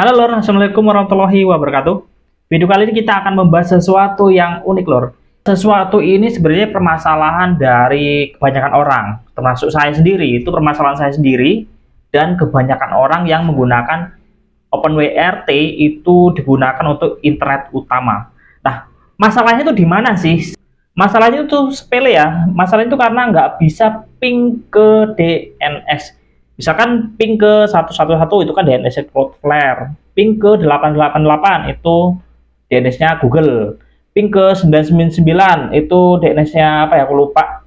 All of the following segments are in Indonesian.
Halo lor, assalamualaikum warahmatullahi wabarakatuh. Video kali ini kita akan membahas sesuatu yang unik lor. Sesuatu ini sebenarnya permasalahan dari kebanyakan orang, termasuk saya sendiri. Itu permasalahan saya sendiri dan kebanyakan orang yang menggunakan OpenWRT itu digunakan untuk internet utama. Nah, masalahnya itu di mana sih? Masalahnya itu sepele ya. Masalahnya itu karena nggak bisa ping ke DNS. Misalkan ping ke 111 itu kan DNS-nya Cloudflare, ping ke 888 itu DNS-nya Google, ping ke 999 itu DNS-nya apa ya, aku lupa.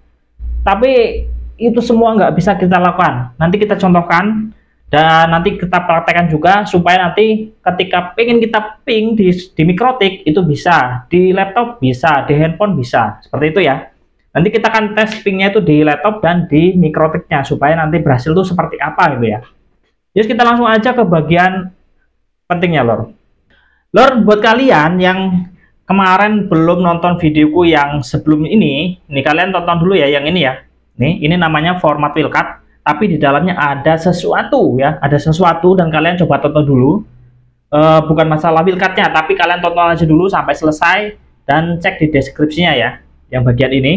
Tapi itu semua nggak bisa kita lakukan. Nanti kita contohkan dan nanti kita praktekkan juga supaya nanti ketika pengen kita ping di mikrotik itu bisa, di laptop bisa, di handphone bisa, seperti itu ya. Nanti kita akan tes pingnya itu di laptop dan di mikrotiknya supaya nanti berhasil tuh seperti apa gitu ya. Jadi kita langsung aja ke bagian pentingnya lor. Lor, buat kalian yang kemarin belum nonton videoku yang sebelum ini kalian tonton dulu ya yang ini ya. Ini namanya format wildcard, tapi di dalamnya ada sesuatu ya, ada sesuatu dan kalian coba tonton dulu. Bukan masalah wildcardnya, tapi kalian tonton aja dulu sampai selesai dan cek di deskripsinya ya. Yang bagian ini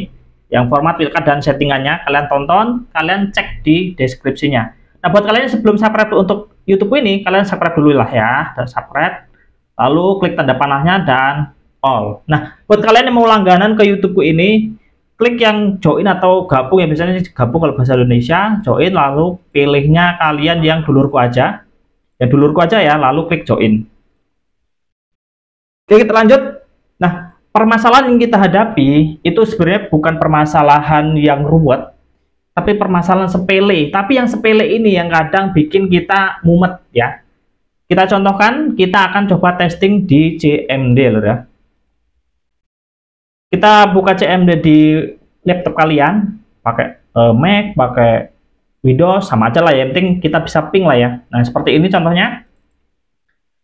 yang format wildcard dan settingannya kalian tonton, kalian cek di deskripsinya. Nah, buat kalian yang sebelum subscribe untuk YouTube ini, kalian subscribe dulu lah ya, dan subscribe, lalu klik tanda panahnya dan all. Nah, buat kalian yang mau langganan ke YouTubeku ini, klik yang join atau gabung ya, biasanya gabung kalau bahasa Indonesia, join, lalu pilihnya kalian yang dulurku aja, ya, lalu klik join. Oke, kita lanjut. Nah, permasalahan yang kita hadapi itu sebenarnya bukan permasalahan yang ruwet, tapi permasalahan sepele. Tapi yang sepele ini yang kadang bikin kita mumet ya. Kita contohkan, kita akan coba testing di CMD loh ya. Kita buka CMD di laptop kalian, pakai Mac, pakai Windows, sama aja lah ya. Yang penting kita bisa ping lah ya. Nah, seperti ini contohnya.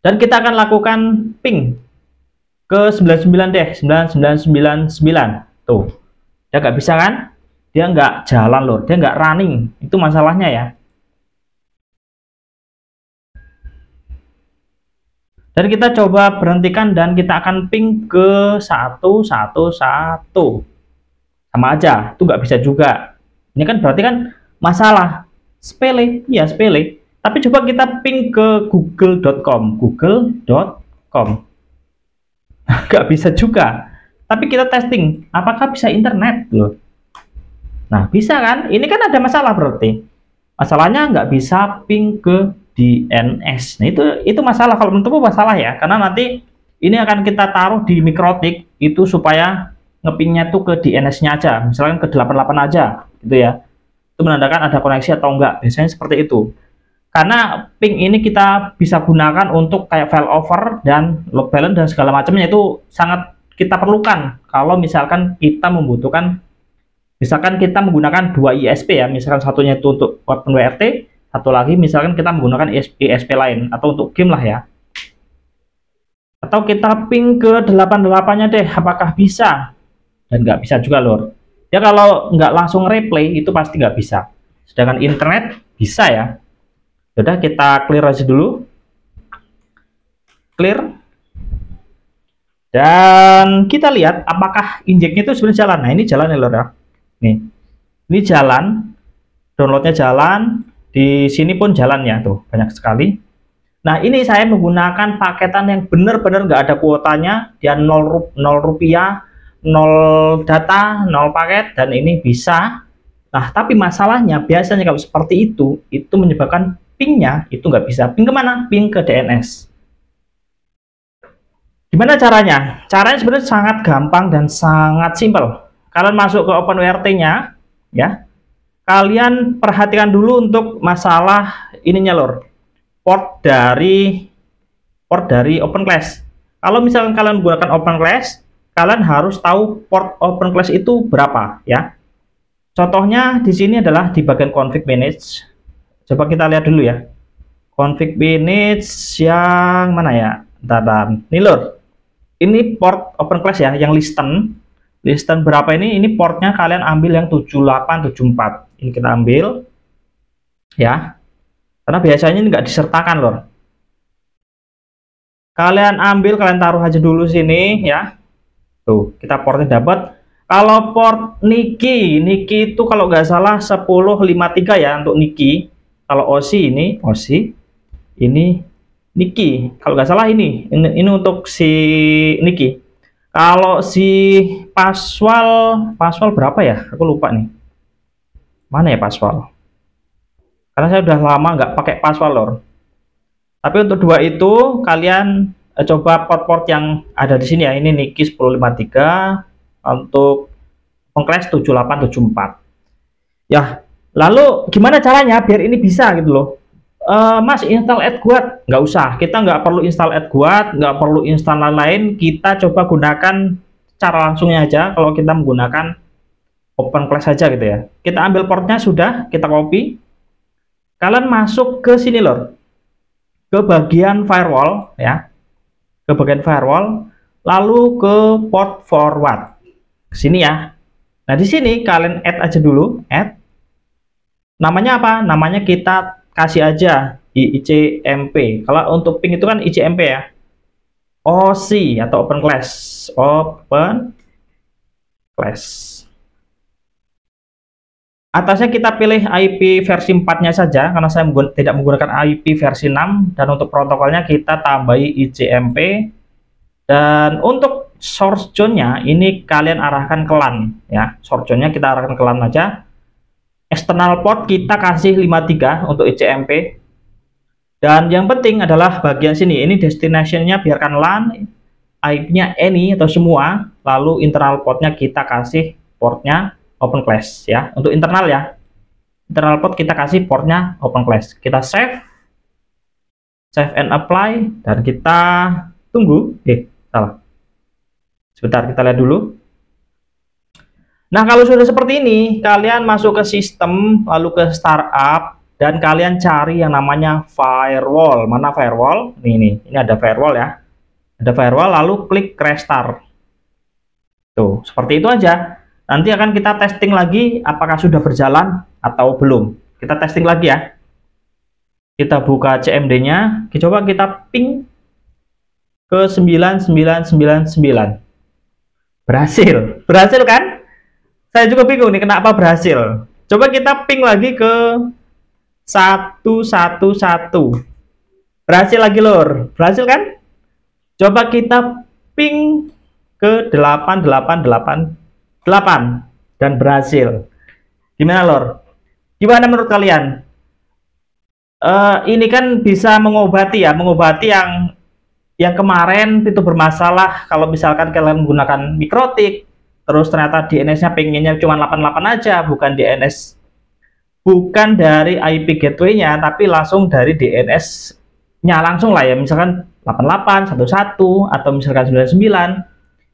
Dan kita akan lakukan ping ke 99 deh, 9999 tuh. Dia nggak bisa kan, dia nggak jalan loh, dia nggak running, itu masalahnya ya. Dan kita coba berhentikan dan kita akan ping ke 111, sama aja, itu nggak bisa juga. Ini kan berarti kan masalah sepele, ya sepele. Tapi coba kita ping ke google.com, nggak bisa juga. Tapi kita testing apakah bisa internet loh. Nah, bisa kan, ini kan ada masalah, berarti masalahnya nggak bisa ping ke DNS. Nah, itu masalah, kalau menurutku masalah ya, karena nanti ini akan kita taruh di mikrotik itu supaya ngepingnya tuh ke DNS-nya aja, misalkan ke 88 aja gitu ya, itu menandakan ada koneksi atau enggak, biasanya seperti itu. Karena ping ini kita bisa gunakan untuk kayak failover dan load balance dan segala macamnya, itu sangat kita perlukan kalau misalkan kita membutuhkan, misalkan kita menggunakan 2 ISP ya, misalkan satunya itu untuk OpenWRT, satu lagi misalkan kita menggunakan ISP lain atau untuk game lah ya. Atau kita ping ke 88-nya deh, apakah bisa? Dan nggak bisa juga lor. Ya kalau nggak langsung replay itu pasti nggak bisa. Sedangkan internet bisa ya. Sudah, kita clear aja dulu, clear, dan kita lihat apakah injeknya itu sebenarnya jalan. Nah, ini jalan ya lor ya, ini jalan, downloadnya jalan, di sini pun jalannya tuh banyak sekali. Nah, ini saya menggunakan paketan yang benar-benar nggak ada kuotanya, dia 0 rupiah, 0 data, 0 paket, dan ini bisa. Nah, tapi masalahnya biasanya kalau seperti itu menyebabkan pingnya itu nggak bisa ping kemana, ping ke DNS. Gimana caranya? Caranya sebenarnya sangat gampang dan sangat simpel. Kalian masuk ke OpenWRT-nya ya, kalian perhatikan dulu untuk masalah ininya lor, port dari OpenClass. Kalau misalkan kalian menggunakan OpenClass, kalian harus tahu port OpenClass itu berapa ya. Contohnya di sini adalah di bagian config manage. Coba kita lihat dulu ya, config manage yang mana ya, ini lor, ini port OpenClass ya, yang listen berapa ini portnya kalian ambil yang 7874, ini kita ambil ya, karena biasanya ini nggak disertakan lor. Kalian ambil, kalian taruh aja dulu sini ya. Tuh, kita portnya dapat. Kalau port Niki itu kalau nggak salah 1053 ya untuk Niki. Kalau OSI ini Niki. Kalau nggak salah ini untuk si Niki. Kalau si Paswal berapa ya? Aku lupa nih. Mana ya Paswal? Karena saya udah lama nggak pakai Paswal lor. Tapi untuk dua itu kalian coba port-port yang ada di sini ya. Ini Niki 1053 untuk Clash 7874. Ya, lalu gimana caranya biar ini bisa gitu loh? Mas, install AdGuard nggak usah, kita nggak perlu install AdGuard, nggak perlu install lain-lain. Kita coba gunakan cara langsungnya aja. Kalau kita menggunakan Open Class saja gitu ya, kita ambil portnya, sudah kita copy. Kalian masuk ke sini lor, ke bagian firewall ya, ke bagian firewall, lalu ke port forward ke sini ya. Nah di sini kalian add aja dulu, add. Namanya apa? Namanya kita kasih aja ICMP. Kalau untuk ping itu kan ICMP ya. OC atau Open Class. Open Class. Atasnya kita pilih IP versi 4-nya saja karena saya tidak menggunakan IP versi 6, dan untuk protokolnya kita tambahi ICMP. Dan untuk source zone-nya ini kalian arahkan ke LAN ya. Source zone-nya kita arahkan ke LAN aja. External port kita kasih 53 untuk ICMP. Dan yang penting adalah bagian sini, ini destination-nya biarkan LAN, IP-nya any atau semua, lalu internal portnya kita kasih portnya Open Class ya. Untuk internal ya, internal port kita kasih portnya Open Class. Kita save and apply, dan kita tunggu. Salah, sebentar, kita lihat dulu. Nah, kalau sudah seperti ini, kalian masuk ke sistem, lalu ke startup, dan kalian cari yang namanya firewall. Mana firewall? Ini ada firewall ya. Ada firewall, lalu klik restart. Tuh, seperti itu aja. Nanti akan kita testing lagi apakah sudah berjalan atau belum. Kita testing lagi ya. Kita buka CMD-nya, coba kita ping ke 9999. Berhasil kan? Saya juga bingung nih kenapa berhasil. Coba kita ping lagi ke 111. Berhasil lagi lor. Berhasil kan? Coba kita ping ke 8888 dan berhasil. Gimana lor? Gimana menurut kalian? Ini kan bisa mengobati ya, mengobati yang kemarin itu bermasalah. Kalau misalkan kalian menggunakan mikrotik, terus ternyata DNS-nya pinginnya cuma 88 aja, bukan DNS, bukan dari IP gateway-nya, tapi langsung dari DNS-nya langsung lah ya, misalkan 88, 11, atau misalkan 99,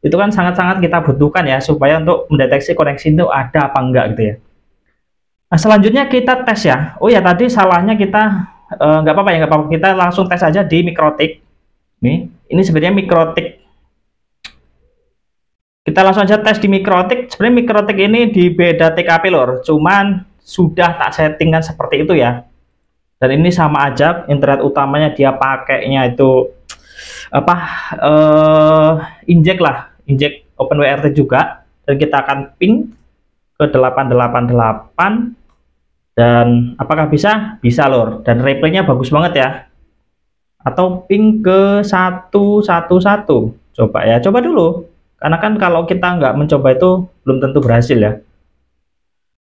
itu kan sangat-sangat kita butuhkan ya, supaya untuk mendeteksi koneksi itu ada apa enggak gitu ya. Nah, selanjutnya kita tes ya. Oh ya, tadi salahnya kita, nggak apa-apa ya, nggak apa-apa, kita langsung tes aja di mikrotik. Ini sebenarnya mikrotik. Kita langsung aja tes di mikrotik. Sebenarnya mikrotik ini di beda TKP lor, cuman sudah tak settingan seperti itu ya. Dan ini sama aja, internet utamanya dia pakainya itu apa, inject OpenWRT juga. Dan kita akan ping ke 888, dan apakah bisa? Bisa lor, dan replaynya bagus banget ya. Atau ping ke 111. Coba ya, coba dulu. Karena kan kalau kita nggak mencoba itu belum tentu berhasil ya.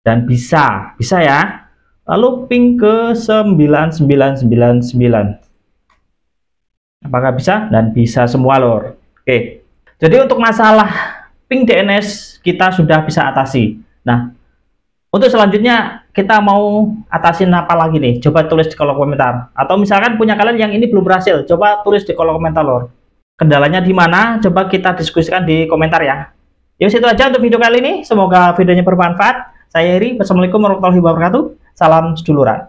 Dan bisa ya. Lalu ping ke 9999. Apakah bisa? Dan bisa semua lor. Oke. Jadi untuk masalah ping DNS kita sudah bisa atasi. Nah, untuk selanjutnya kita mau atasin apa lagi nih? Coba tulis di kolom komentar. Atau misalkan punya kalian yang ini belum berhasil, coba tulis di kolom komentar lor. Kendalanya di mana? Coba kita diskusikan di komentar ya. Yuk, itu aja untuk video kali ini. Semoga videonya bermanfaat. Saya Heri. Wassalamualaikum warahmatullahi wabarakatuh. Salam seduluran.